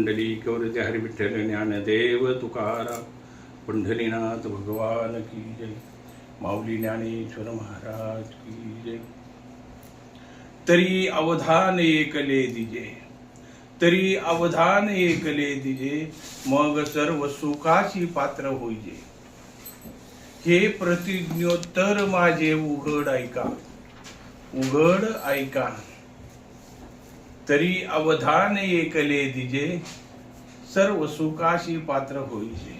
पुंडलिक वरदे हरी विठ्ठल ज्ञानदेव तुकाराम पंढरीनाथ भगवान की जय। माऊली ज्ञानेश्वर महाराज की जय। तरी अवधान एकले दिजे, तरी अवधान एकले दिजे, मग सर्व सुखाची पात्र होईजे। हे प्रतिज्ञोत्तर माझे उघड ऐका, उघड ऐका। तरी अवधान एकले दिजे, सर्व सुखाशी पात्र होईजे।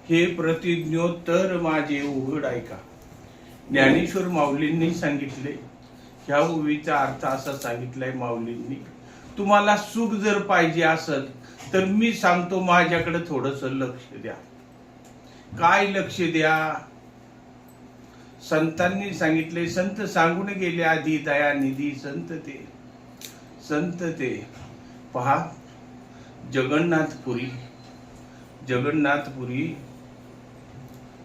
हे प्रतिज्ञोत्तर माझे उघड ऐका। ज्ञानेश्वर माऊलींनी सांगितले, ह्या ओवीचा अर्थ असा सांगितलाय माऊलींनी, तुम्हाला सुख जर पाहिजे असेल तर मी सांगतो माझ्याकडे थोडस लक्ष द्या। काय लक्ष द्या? संतांनी सांगितले, संत सांगून गेले आधी दया निधी संत ते, संत ते पहा। जगन्नाथपुरी, जगन्नाथपुरी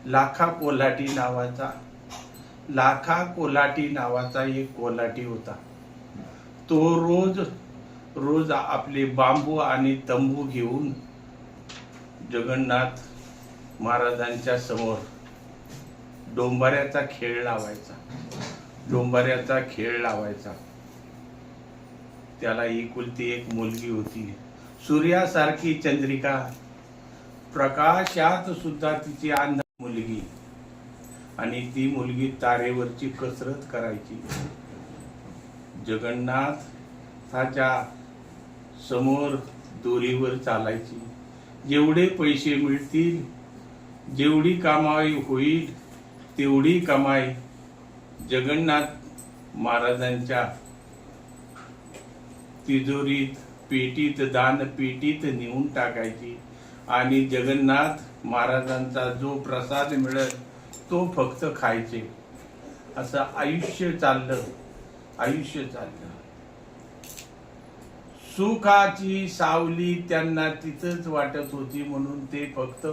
लाखा कोल्हाटी नावाचा, लाखा कोल्हाटी नावाचा एक कोल्हाटी होता। तो रोज रोज आपले बांबू आणि तंबू घेऊन जगन्नाथ महाराजांच्या समोर डोंबाऱ्याचा खेळ लावायचा, डोंबाऱ्याचा खेळ लावायचा। त्याला एकुलती एक मुलगी होती, सूर्यासारखी चंद्रिका, प्रकाशात सुद्धा तिची अंध मुलगी, आणि ती मुलगी तारेवरची कसरत करायची। जगन्नाथाच्या समोर दोरीवर चालायची। जेवढे पैसे मिळतील, जेवढी कमाई होईल तेवढी कमाई जगन्नाथ महाराजांच्या तिजोरीत, पेटीत, दान पेटीत नेऊन टाकायची, आणि जगन्नाथ महाराजांचा जो प्रसाद मिळत तो फक्त खायचे। असं आयुष्य चाललं, आयुष्य चाललं। सुखाची सावली त्यांना तिथंच वाटत होती, म्हणून ते फक्त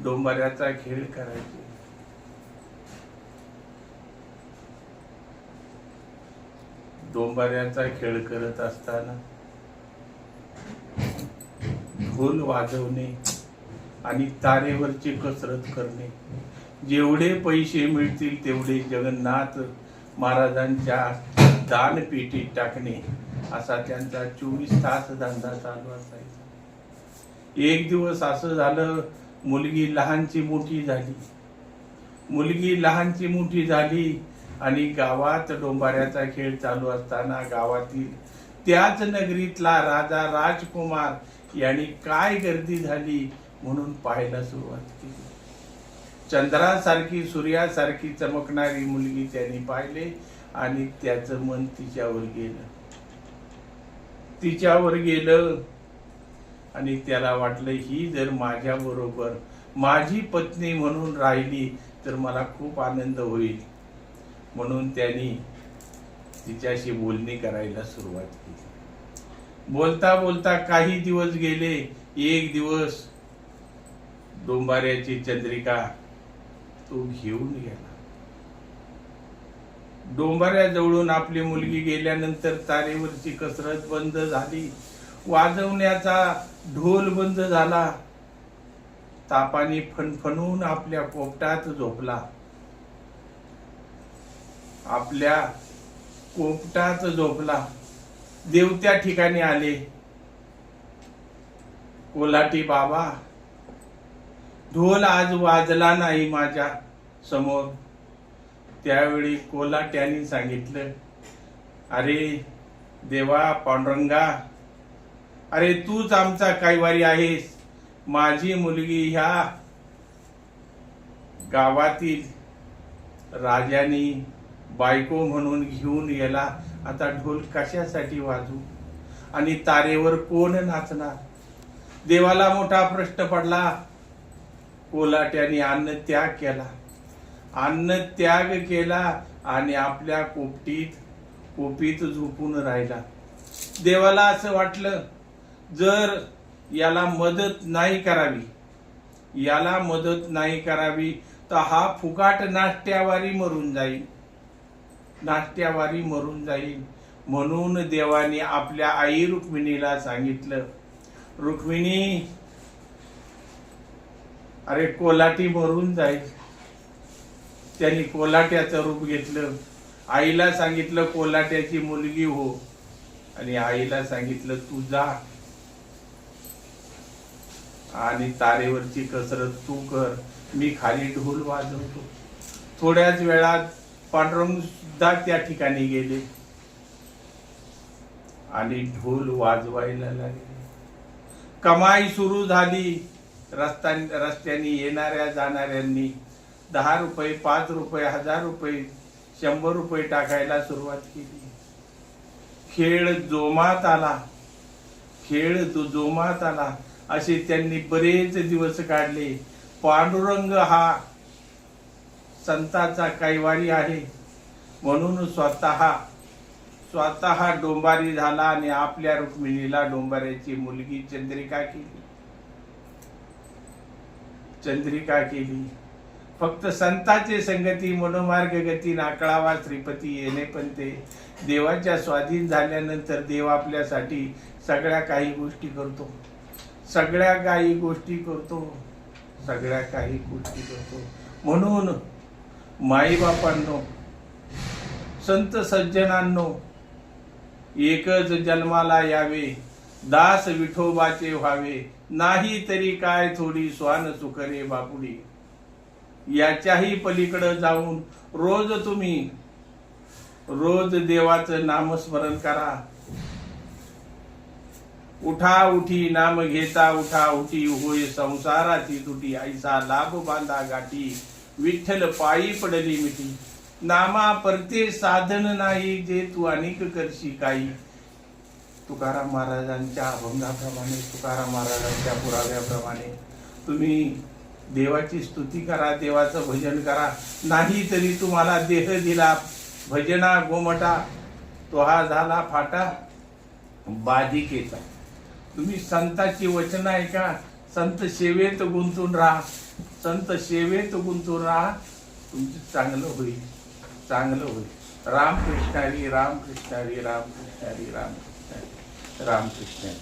डोंबाऱ्याचा खेळ करायचे। डोंबाऱ्याचा खेळ करत असताना ढोल वाजवणे आणि तारेवरची कसरत करणे, जेवढे पैसे मिळतील तेवढे जगन्नाथ महाराजांच्या दानपेटीत टाकणे, असा त्यांचा 24 तास धंदा चालू असायचा। एक दिवस असं झालं, मुलगी लहानची मोठी झाली, मुलगी लहानची मोठी झाली, आणि गावात डोंबाऱ्याचा खेळ चालू असताना गावातील त्याच नगरीतला राजा राजकुमार यांनी काय गर्दी झाली म्हणून पाहायला सुरुवात केली। चंद्रासारखी, सूर्यासारखी चमकणारी मुलगी त्यांनी पाहिले, आणि त्याचं मन तिच्यावर गेलं, तिच्यावर गेलं, आणि त्याला वाटलं ही जर माझ्या बरोबर माझी पत्नी म्हणून राहिली तर मला खूप आनंद होईल। म्हणून त्यांनी तिच्याशी बोलणी करायला सुरुवात केली। बोलता बोलता काही दिवस गेले। एक दिवस डोंबाऱ्याची चंद्रिका तो घेऊन गेला। डोंबाऱ्याजवळून आपली मुलगी गेल्यानंतर तारेवरची कसरत बंद झाली, वाजवण्याचा ढोल बंद झाला। तापाने फणफणून आपल्या पोपटात झोपला, आपल्या पोपटात झोपला। देव त्या ठिकाणी आले, कोल्हाटी बाबा, ढोल आज वाजला नाही माझ्या समोर। त्यावेळी कोल्हाट्याने सांगितलं, अरे देवा पांडुरंगा, अरे तूच आमचा कैवारी आहेस। माझी मुलगी ह्या गावातील राजानी बायको म्हणून घेऊन गेला, आता ढोल कशासाठी वाजू आणि तारेवर कोण नाचणार? देवाला मोठा प्रश्न पडला। कोल्हाट्याने अन्न त्याग केला, अन्न त्याग केला, आणि आपल्या कोपीत झोपून राहिला। देवाला असं वाटलं, जर याला मदत नाही करावी, याला मदत नाही करावी तर हा फुकाट नाट्यावारी मरून जाईल, नाट्यावारी मरून जाईल। म्हणून देवाने आपल्या आई रुक्मिणीला सांगितलं, रुक्मिणी, अरे कोलाटी मरून जाईल. त्यांनी कोलाट्याचं रूप घेतलं. आईला सांगितलं कोलाट्याची मुलगी हो, आणि आईला सांगितलं तू जा आणि तारेवरची कसरत तू कर, मी खाली ढोल वाजवतो. थोड्याच वेळात पांडुरंग सुद्धा त्या ठिकाणी गेले आणि ढोल वाजवायला लागले. कमाई सुरू झाली. रस्त्याने येणाऱ्या जाणाऱ्यांनी 10 रुपये, 5 रुपये, 1000 रुपये, 100 रुपये टाकायला सुरुवात केली. खेळ जोमात आला. खेळ तो जोमात आला. असे त्यांनी बरेच दिवस काढले. पांडुरंग हा संताचा कैवारी आहे म्हणून स्वतः डोंबारी झाला आणि आपल्या रुक्मिणीला डोंबाऱ्याची मुलगी चंद्रिका केली. फक्त संताचे संगती मनोमार्ग गती नाकळावा श्रीपती येणे पण ते देवाच्या स्वाधीन झाल्यानंतर देव आपल्यासाठी सगळ्या काही गोष्टी करतो. म्हणून माईबापांनो, संत सज्जनांनो, एकच जन्माला यावे, दास विठोबाचे व्हावे, नाही तरी काय थोडी स्वान सुखरे बापुडी. याच्याही पलीकडे जाऊन रोज देवाचं नामस्मरण करा. उठा उठी नाम घेता उठा उठी, होय संसाराची तुटी, ऐसा लाभ बांधा गाठी, विठ्ठल पायी पडली मिठी. नामा परते साधन नाही, जे तू अनेक करशी काही. तुकाराम महाराजांच्या अभंगाप्रमाणे, तुकाराम महाराजांच्या पुराव्याप्रमाणे तुम्ही देवाची स्तुती करा, देवाचं भजन करा. नाही तरी तुम्हाला देह दिला भजना गोमटा, तो हा झाला फाटा बाधिकेचा. तुम्ही संताची वचन ऐका, संत सेवेत गुंतून राहा, तुमचं चांगलं होईल. रामकृष्ण हरी, रामकृष्ण हरी, रामकृष्ण हरी, रामकृष्ण हरी, रामकृष्ण हरी.